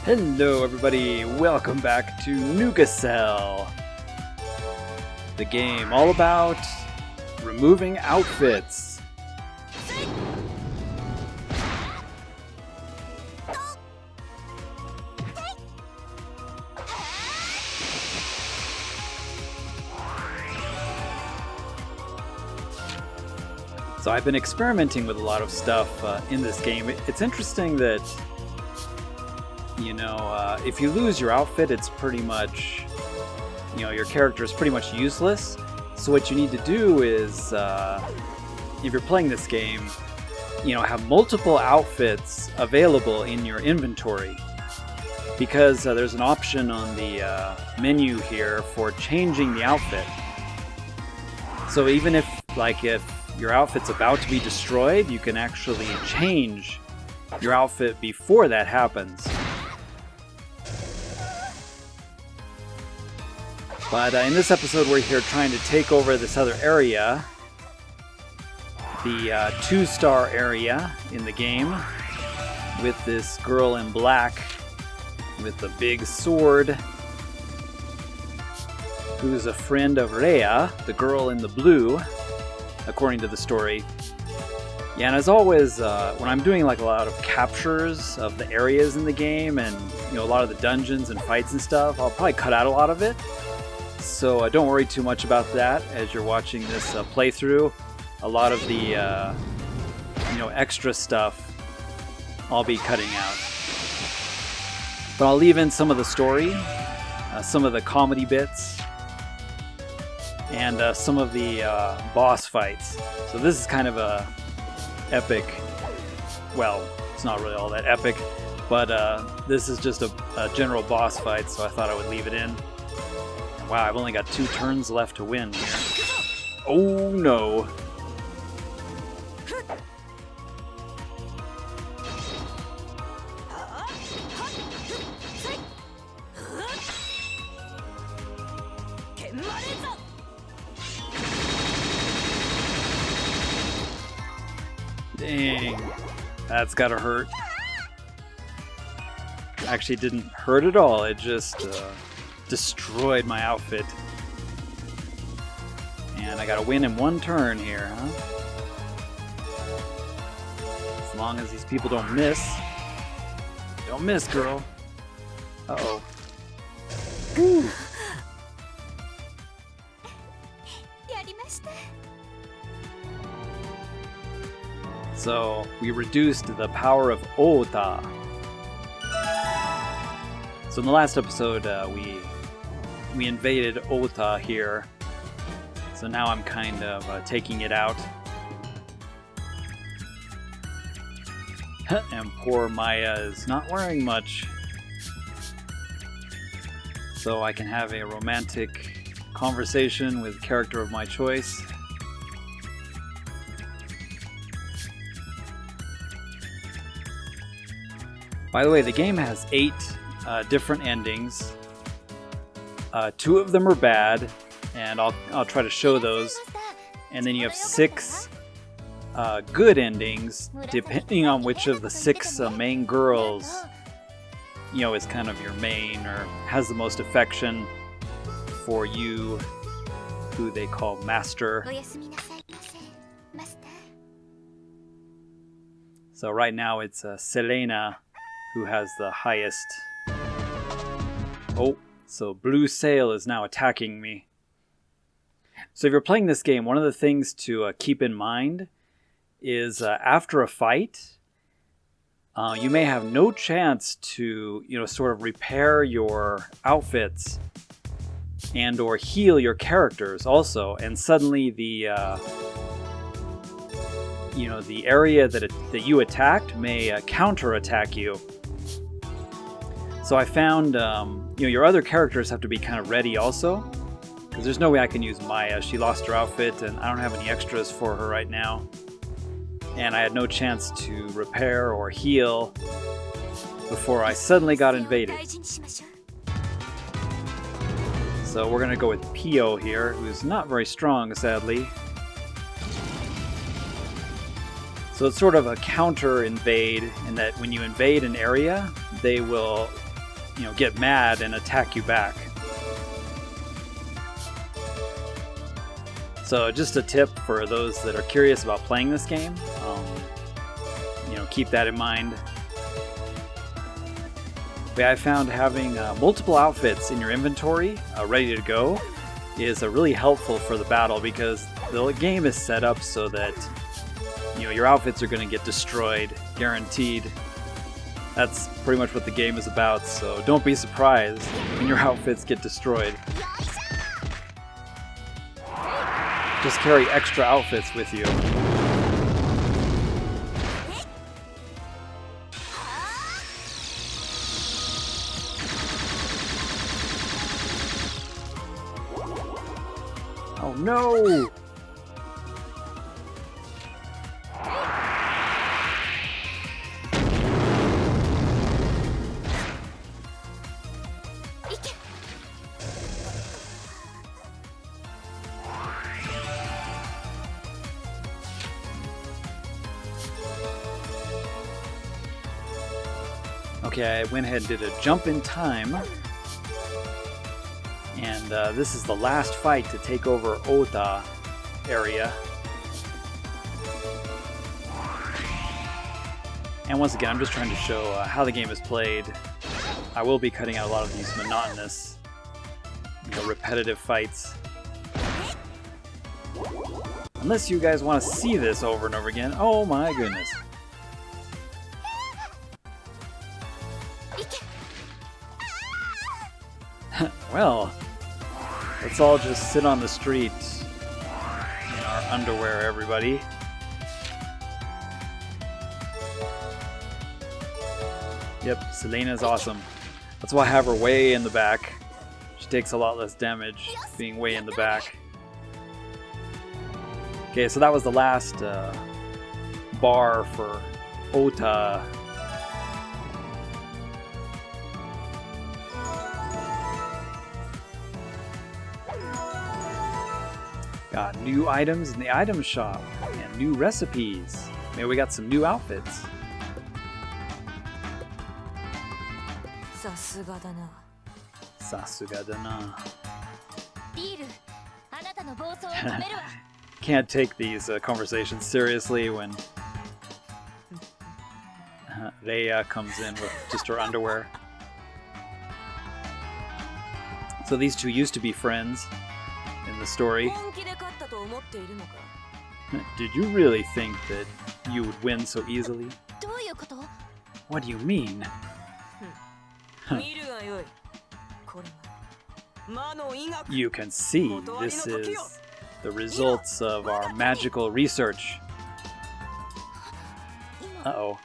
Hello everybody, welcome back to Nuga Cel, the game all about removing outfits. So I've been experimenting with a lot of stuff in this game. It's interesting that if you lose your outfit, it's pretty much, your character is pretty much useless. So what you need to do is, if you're playing this game, have multiple outfits available in your inventory. Because there's an option on the menu here for changing the outfit. So even if your outfit's about to be destroyed, you can actually change your outfit before that happens. But in this episode, we're here trying to take over this other area, the 2-star area in the game, with this girl in black with a big sword, who's a friend of Rhea, the girl in the blue, according to the story. Yeah, and as always, when I'm doing a lot of captures of the areas in the game and a lot of the dungeons and fights and stuff, I'll probably cut out a lot of it. So don't worry too much about that as you're watching this playthrough. A lot of the extra stuff I'll be cutting out. But I'll leave in some of the story, some of the comedy bits, and some of the boss fights. So this is kind of a epic, well, it's not really all that epic, but this is just a general boss fight, so I thought I would leave it in. Wow, I've only got 2 turns left to win here. Oh no. Dang, that's gotta hurt. Actually, it didn't hurt at all, it just destroyed my outfit. And I gotta win in 1 turn here, huh? As long as these people don't miss. Don't miss, girl. Uh-oh. Woo. So, we reduced the power of Ota. So in the last episode, we invaded Ota here. So now I'm kind of taking it out. And poor Maya is not wearing much. So I can have a romantic conversation with a character of my choice. By the way, the game has 8 different endings. 2 of them are bad, and I'll try to show those. And then you have 6 good endings, depending on which of the 6 main girls, is kind of your main or has the most affection for you, who they call Master. So right now it's Selena who has the highest. Oh, so Blue Sail is now attacking me. So if you're playing this game, one of the things to keep in mind is after a fight, you may have no chance to, sort of repair your outfits and or heal your characters also. And suddenly the area that you attacked may counter-attack you. So I found, your other characters have to be kind of ready also, because there's no way I can use Maya. She lost her outfit, and I don't have any extras for her right now. And I had no chance to repair or heal before I suddenly got invaded. So we're going to go with Pio here, who's not very strong, sadly. So it's sort of a counter invade in that when you invade an area, they will get mad and attack you back. So just a tip for those that are curious about playing this game, keep that in mind. But I found having multiple outfits in your inventory ready to go is really helpful for the battle, because the game is set up so that your outfits are going to get destroyed, guaranteed. That's pretty much what the game is about, so don't be surprised when your outfits get destroyed. Just carry extra outfits with you. Oh no! Okay, I went ahead and did a jump in time. And this is the last fight to take over Ota area. And once again, I'm just trying to show how the game is played. I will be cutting out a lot of these monotonous, repetitive fights. Unless you guys want to see this over and over again. Oh my goodness. Well, let's all just sit on the street in our underwear, everybody. Yep, Selena's awesome. That's why I have her way in the back. She takes a lot less damage being way in the back. Okay, so that was the last bar for Ota. Got new items in the item shop and new recipes. Maybe we got some new outfits. Sasuga dana. Can't take these conversations seriously when Rhea comes in with just her underwear. So these two used to be friends in the story. Did you really think that you would win so easily? What do you mean? You can see this is the results of our magical research. Uh-oh.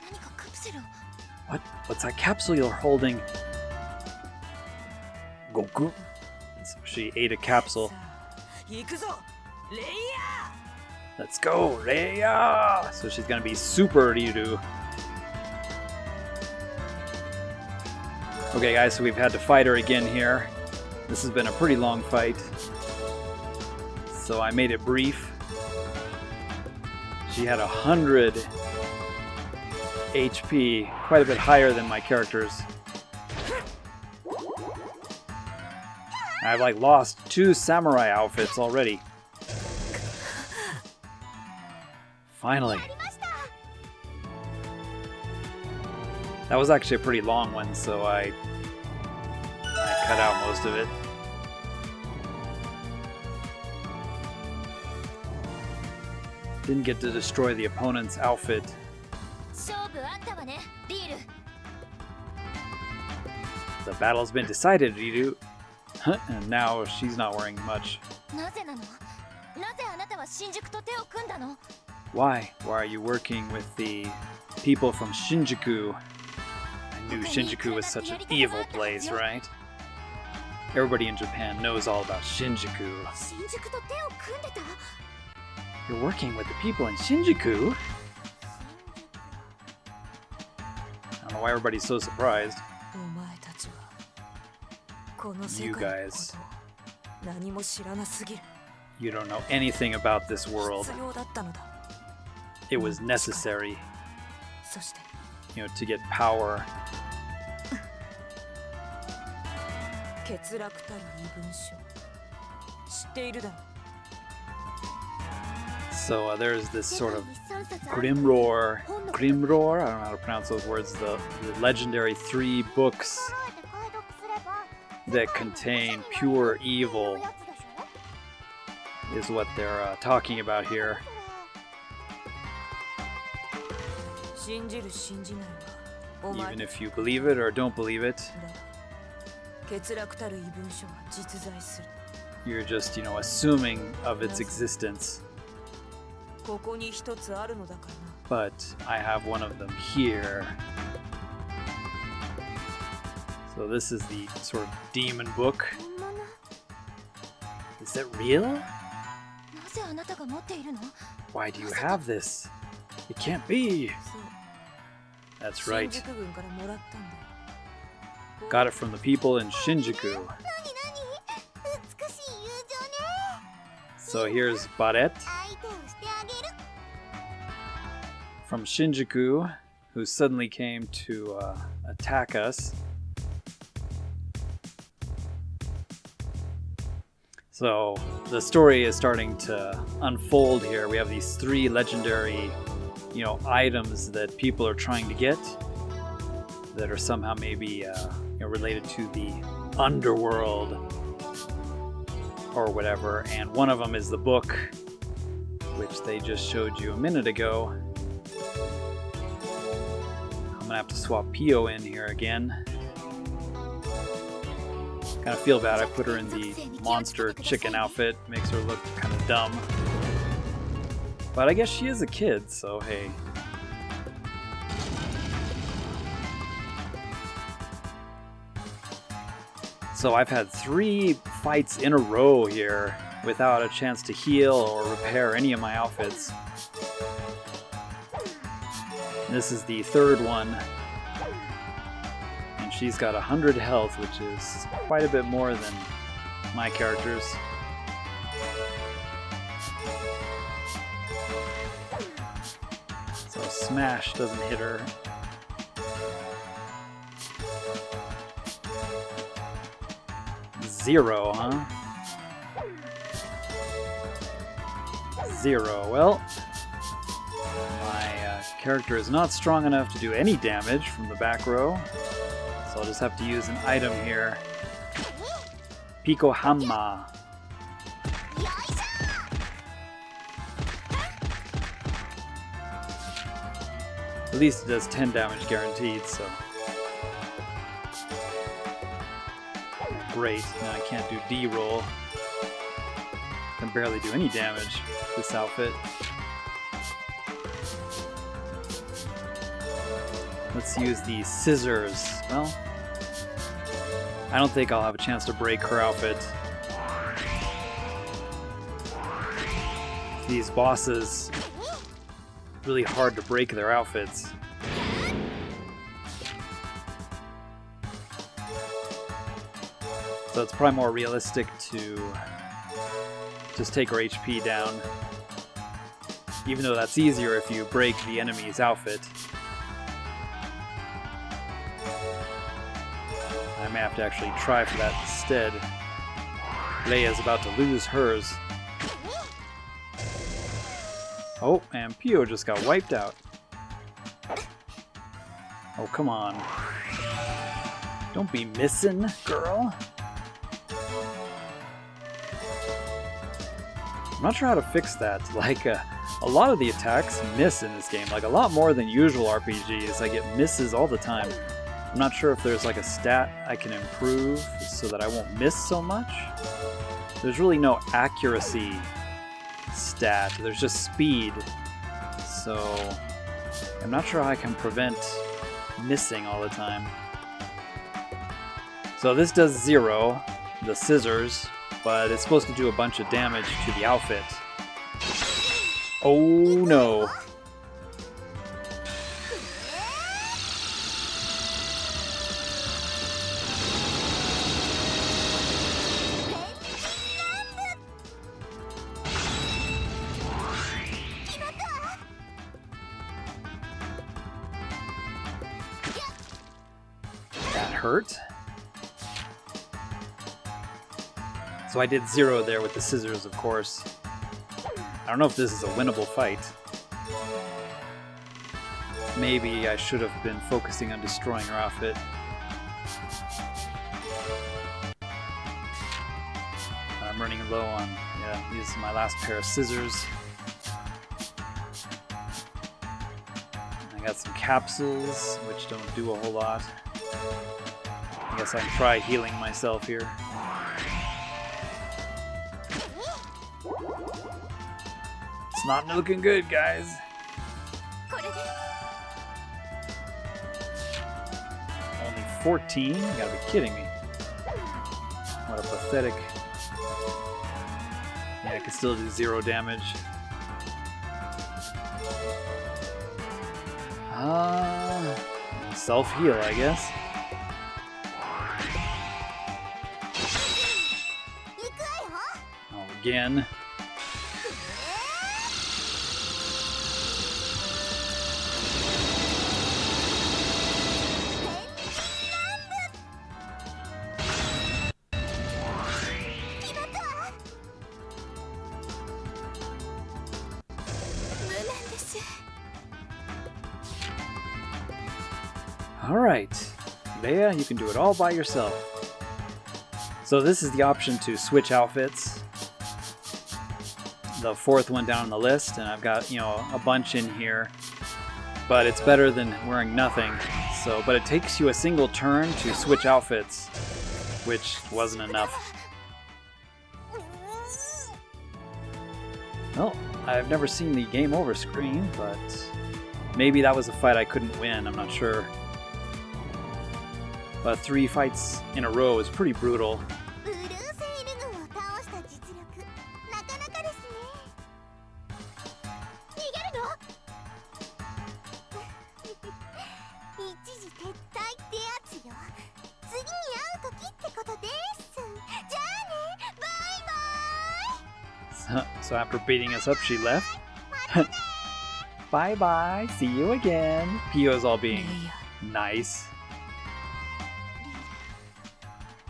What's that capsule you're holding? Goku? So she ate a capsule. Let's go, Rhea! So she's gonna be Super Riru. Okay guys, so we've had to fight her again here. This has been a pretty long fight. So I made it brief. She had 100 HP, quite a bit higher than my character's. I've lost 2 samurai outfits already. Finally. That was actually a pretty long one, so I cut out most of it. Didn't get to destroy the opponent's outfit. The battle's been decided, Riru. And now she's not wearing much. Why? Why are you working with the people from Shinjuku? I knew Shinjuku was such an evil place, right? Everybody in Japan knows all about Shinjuku. You're working with the people in Shinjuku? I don't know why everybody's so surprised. You guys. You don't know anything about this world. It was necessary, to get power. So there's this sort of Grimroar, I don't know how to pronounce those words, the legendary 3 books that contain pure evil is what they're talking about here. Even if you believe it or don't believe it, you're just, assuming of its existence. But I have one of them here. So this is the sort of demon book. Is that real? Why do you have this? It can't be. That's right. Got it from the people in Shinjuku. So here's Barret from Shinjuku, who suddenly came to attack us. So the story is starting to unfold here. We have these 3 legendary, items that people are trying to get that are somehow maybe related to the underworld or whatever. And one of them is the book, which they just showed you a minute ago. I'm gonna have to swap Pio in here again. Kind of feel bad. I put her in the monster chicken outfit. Makes her look kind of dumb. But I guess she is a kid, so hey. So I've had 3 fights in a row here without a chance to heal or repair any of my outfits. And this is the 3rd one. And she's got 100 health, which is quite a bit more than my character's. So Smash doesn't hit her. Zero, huh? 0. Well, my character is not strong enough to do any damage from the back row, so I'll just have to use an item here. Pico Hamma. At least it does 10 damage guaranteed, so. Great, now I can't do D-roll. Can barely do any damage with this outfit. Let's use the scissors. Well, I don't think I'll have a chance to break her outfit. These bosses, really hard to break their outfits. So it's probably more realistic to just take her HP down. Even though that's easier if you break the enemy's outfit. I may have to actually try for that instead. Leia's about to lose hers. Oh, and Pio just got wiped out. Oh, come on. Don't be missing, girl. I'm not sure how to fix that. Like, a lot of the attacks miss in this game. Like, a lot more than usual RPGs. I get misses all the time. I'm not sure if there's like a stat I can improve so that I won't miss so much. There's really no accuracy stat. There's just speed. So, I'm not sure how I can prevent missing all the time. So this does 0, the scissors, but it's supposed to do a bunch of damage to the outfit. Oh no. That hurt. So I did 0 there with the scissors, of course. I don't know if this is a winnable fight. Maybe I should have been focusing on destroying her outfit. I'm running low on, yeah, these are my last pair of scissors. I got some capsules, which don't do a whole lot. I guess I can try healing myself here. It's not looking good, guys. Only 14? You gotta be kidding me. What a pathetic... Yeah, I can still do 0 damage. Self-heal, I guess. Oh, again. Alright, Leia, you can do it all by yourself. So this is the option to switch outfits. The 4th one down on the list, and I've got, you know, a bunch in here. But it's better than wearing nothing. So, but it takes you a single turn to switch outfits, which wasn't enough. Well, I've never seen the game over screen, but maybe that was a fight I couldn't win, I'm not sure. But 3 fights in a row is pretty brutal. So after beating us up, she left. Bye bye, see you again. Pio's all being nice.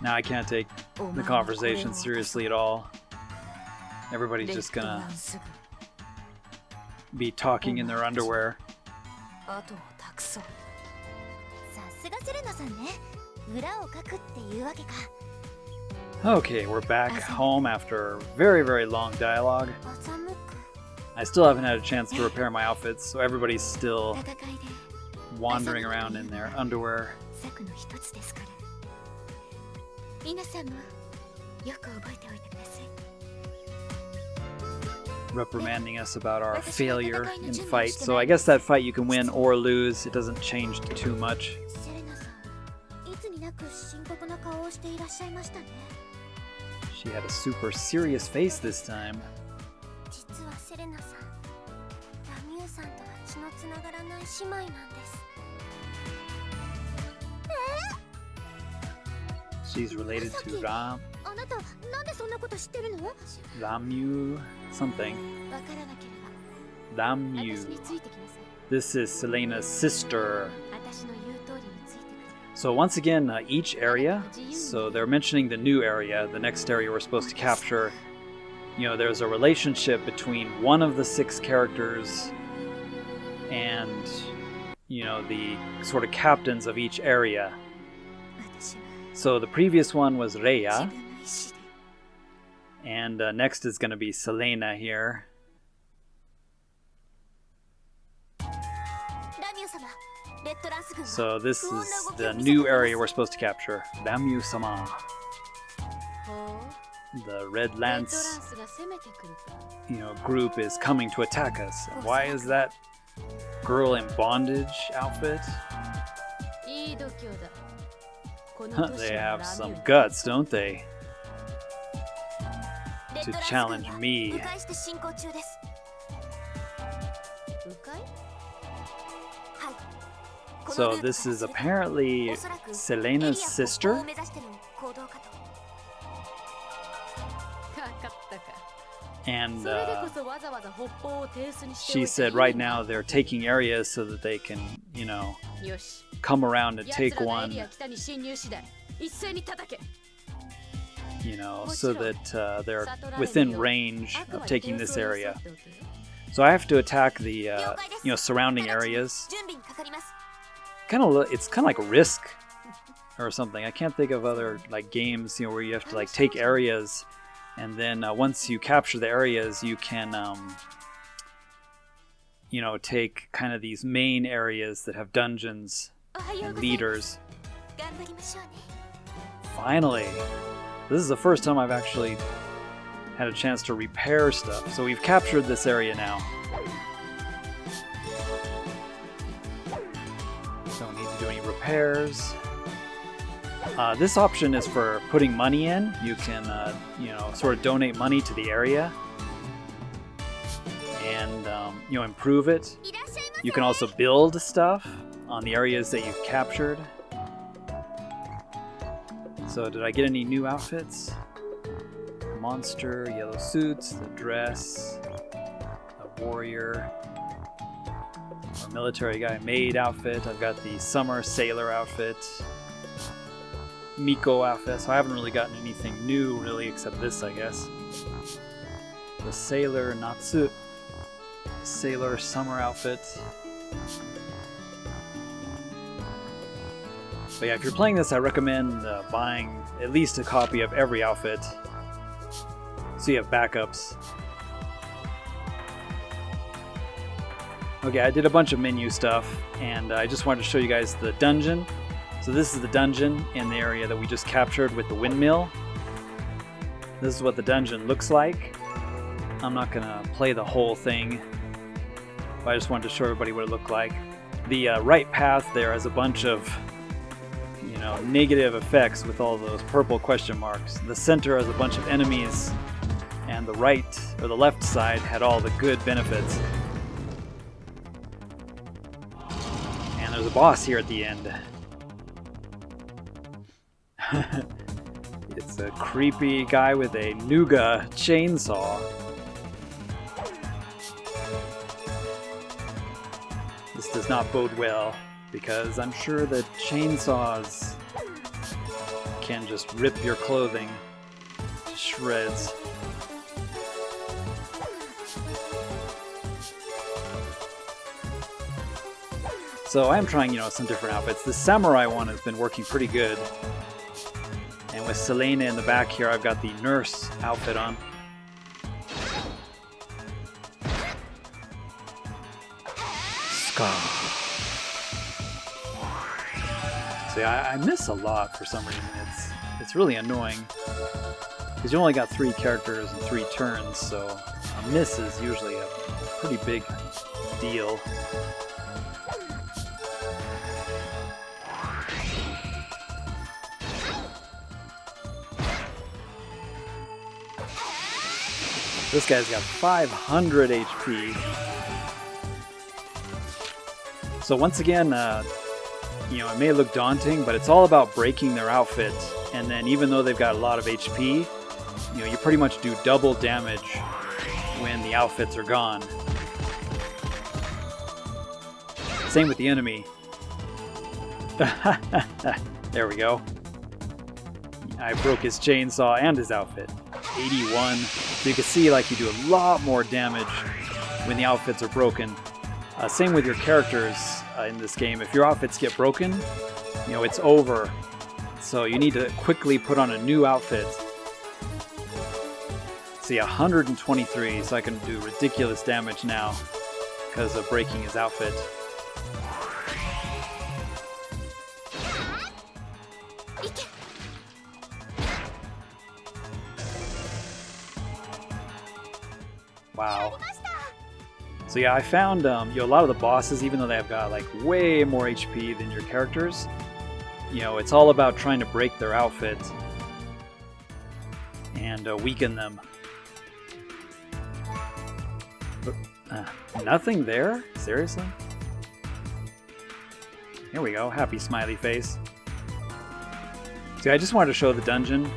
Now I can't take the conversation seriously at all. Everybody's just gonna be talking in their underwear. Okay, we're back home after very, very long dialogue. I still haven't had a chance to repair my outfits, so everybody's still wandering around in their underwear. Reprimanding us about our failure in fight. So I guess that fight you can win or lose. It doesn't change too much. She had a super serious face this time. She's related to Ramu something. Ramu. This is Selena's sister. So once again, each area, so they're mentioning the new area, the next area we're supposed to capture. You know, there's a relationship between one of the 6 characters and, you know, the sort of captains of each area. So the previous one was Rhea, and next is going to be Selena here. So this is the new area we're supposed to capture. Ramu-sama. The Red Lance, you know, group is coming to attack us. Why is that girl in bondage outfit? They have some guts, don't they? To challenge me. So this is apparently Selena's sister. And she said right now they're taking areas so that they can, you know, come around and take one. you know, so that they're within range of taking this area. So I have to attack the you know, surrounding areas. It's kind of like Risk or something. I can't think of other like games, you know, where you have to like take areas, and then once you capture the areas, you can you know, take kind of these main areas that have dungeons and leaders. Finally, this is the first time I've actually had a chance to repair stuff. So we've captured this area now. Don't need to do any repairs. This option is for putting money in. You can, you know, sort of donate money to the area and, you know, improve it. You can also build stuff on the areas that you've captured. So did I get any new outfits? Monster, yellow suits, the dress, a warrior, or military guy, maid outfit. I've got the summer sailor outfit, Miko outfit, so I haven't really gotten anything new really except this, I guess. The sailor Natsu, sailor summer outfit. But yeah, if you're playing this, I recommend buying at least a copy of every outfit so you have backups. Okay, I did a bunch of menu stuff, and I just wanted to show you guys the dungeon. So this is the dungeon in the area that we just captured with the windmill. This is what the dungeon looks like. I'm not gonna play the whole thing, but I just wanted to show everybody what it looked like. The right path there has a bunch of, you know, negative effects with all those purple question marks. The center has a bunch of enemies, and the right or the left side had all the good benefits. And there's a boss here at the end. It's a creepy guy with a Nuga chainsaw. This does not bode well, because I'm sure that chainsaws can just rip your clothing to shreds. So I'm trying, you know, some different outfits. The samurai one has been working pretty good. And with Selena in the back here, I've got the nurse outfit on. Scar. So yeah, I miss a lot for some reason. It's really annoying, because you only got 3 characters and 3 turns, so a miss is usually a pretty big deal. This guy's got 500 HP. So once again, you know, it may look daunting, but it's all about breaking their outfit. And then even though they've got a lot of HP, you know, you pretty much do double damage when the outfits are gone. Same with the enemy. There we go. I broke his chainsaw and his outfit. 81. So you can see, like, you do a lot more damage when the outfits are broken. Same with your characters in this game. If your outfits get broken, you know, it's over. So you need to quickly put on a new outfit. See, 123, so I can do ridiculous damage now because of breaking his outfit. Wow. So yeah, I found you know, a lot of the bosses, even though they've got like way more HP than your characters, you know, it's all about trying to break their outfit and weaken them. But, nothing there? Seriously? Here we go, happy smiley face. See, I just wanted to show the dungeon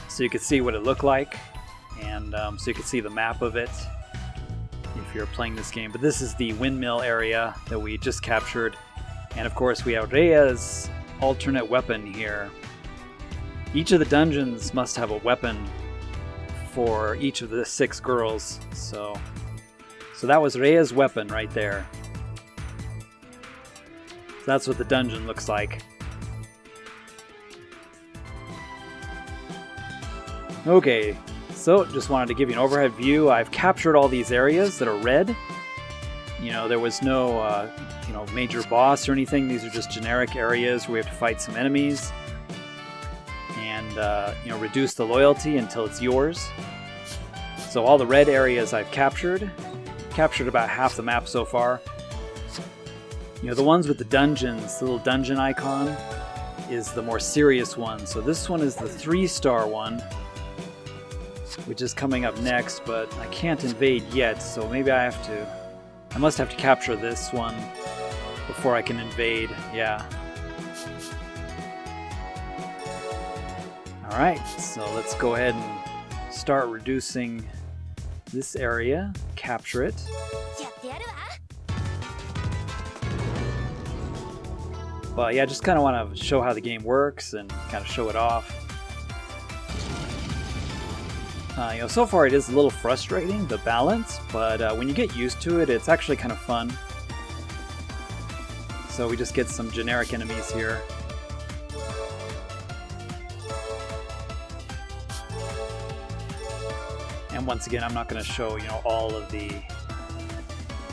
so you could see what it looked like, and so you could see the map of it if you're playing this game. But this is the windmill area that we just captured, and of course we have Rhea's alternate weapon here. Each of the dungeons must have a weapon for each of the 6 girls. So that was Reia's weapon right there. So that's what the dungeon looks like. Okay, so just wanted to give you an overhead view. I've captured all these areas that are red. You know, there was no major boss or anything. These are just generic areas where we have to fight some enemies and reduce the loyalty until it's yours. So all the red areas I've captured about half the map so far. You know, the ones with the dungeons, the little dungeon icon, is the more serious one. So this one is the 3-star one, which is coming up next, but I can't invade yet, so maybe I must have to capture this one before I can invade. Yeah. Alright, so let's go ahead and start reducing this area, capture it. But yeah, just kind of want to show how the game works and kind of show it off. So far it is a little frustrating, the balance, but when you get used to it, it's actually kind of fun. So we just get some generic enemies here. And once again, I'm not going to show,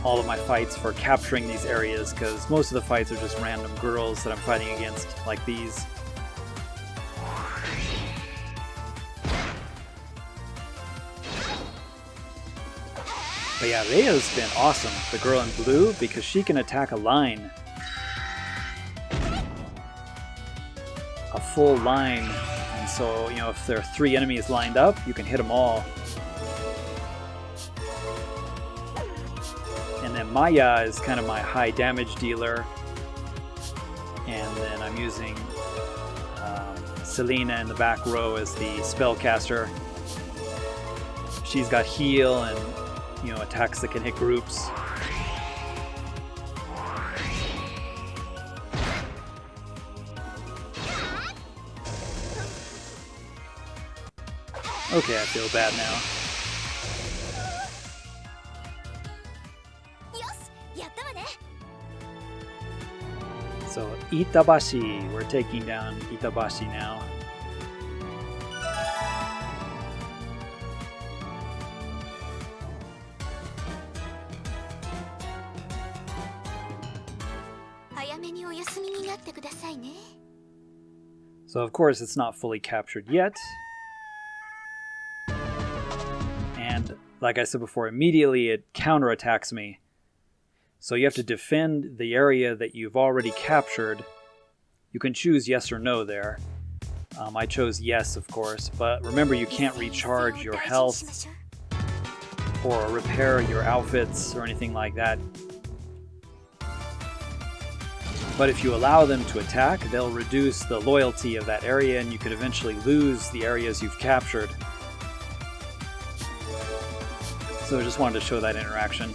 all of my fights for capturing these areas, because most of the fights are just random girls that I'm fighting against, like these. But yeah, Reia's been awesome, the girl in blue, because she can attack a line. A full line. And so, if there are 3 enemies lined up, you can hit them all. And then Maya is kind of my high damage dealer. And then I'm using Selena in the back row as the spellcaster. She's got heal and attacks that can hit groups. Okay, I feel bad now. So, Itabashi. We're taking down Itabashi now. So of course it's not fully captured yet. And like I said before, immediately it counterattacks me. So you have to defend the area that you've already captured. You can choose yes or no there. I chose yes, of course, but remember you can't recharge your health or repair your outfits or anything like that. But if you allow them to attack, they'll reduce the loyalty of that area and you could eventually lose the areas you've captured. So I just wanted to show that interaction.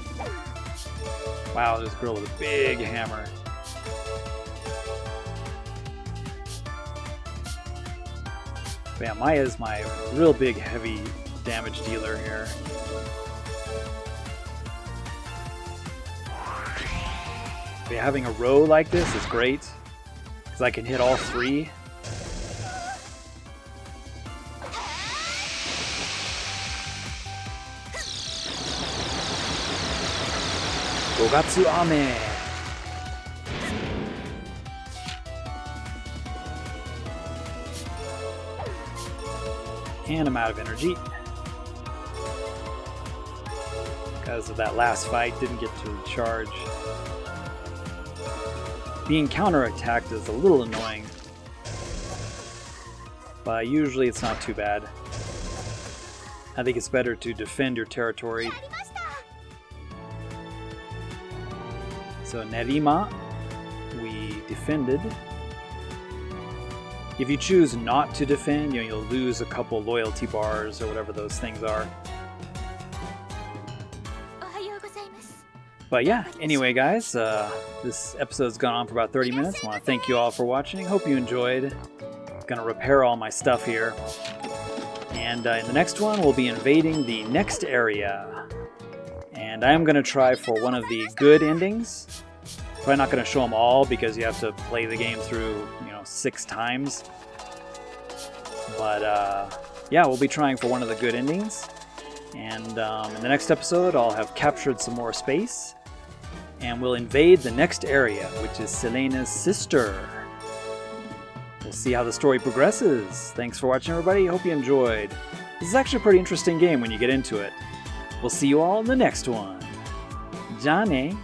Wow, this girl with a big hammer. But yeah, Maya is my real big heavy damage dealer here. But yeah, having a row like this is great, because I can hit all 3. Gogatsu Ame! And I'm out of energy. Because of that last fight, didn't get to recharge. Being counterattacked is a little annoying. But usually it's not too bad. I think it's better to defend your territory. So Nerima, we defended. If you choose not to defend, you'll lose a couple loyalty bars or whatever those things are. But yeah, anyway guys, this episode's gone on for about 30 minutes. I want to thank you all for watching. Hope you enjoyed. Gonna repair all my stuff here. And in the next one, we'll be invading the next area. And I am gonna try for one of the good endings. Probably not gonna show them all because you have to play the game through, 6 times. But yeah, we'll be trying for one of the good endings. And in the next episode, I'll have captured some more space. And we'll invade the next area, which is Selena's sister. We'll see how the story progresses. Thanks for watching, everybody. Hope you enjoyed. This is actually a pretty interesting game when you get into it. We'll see you all in the next one. Johnny.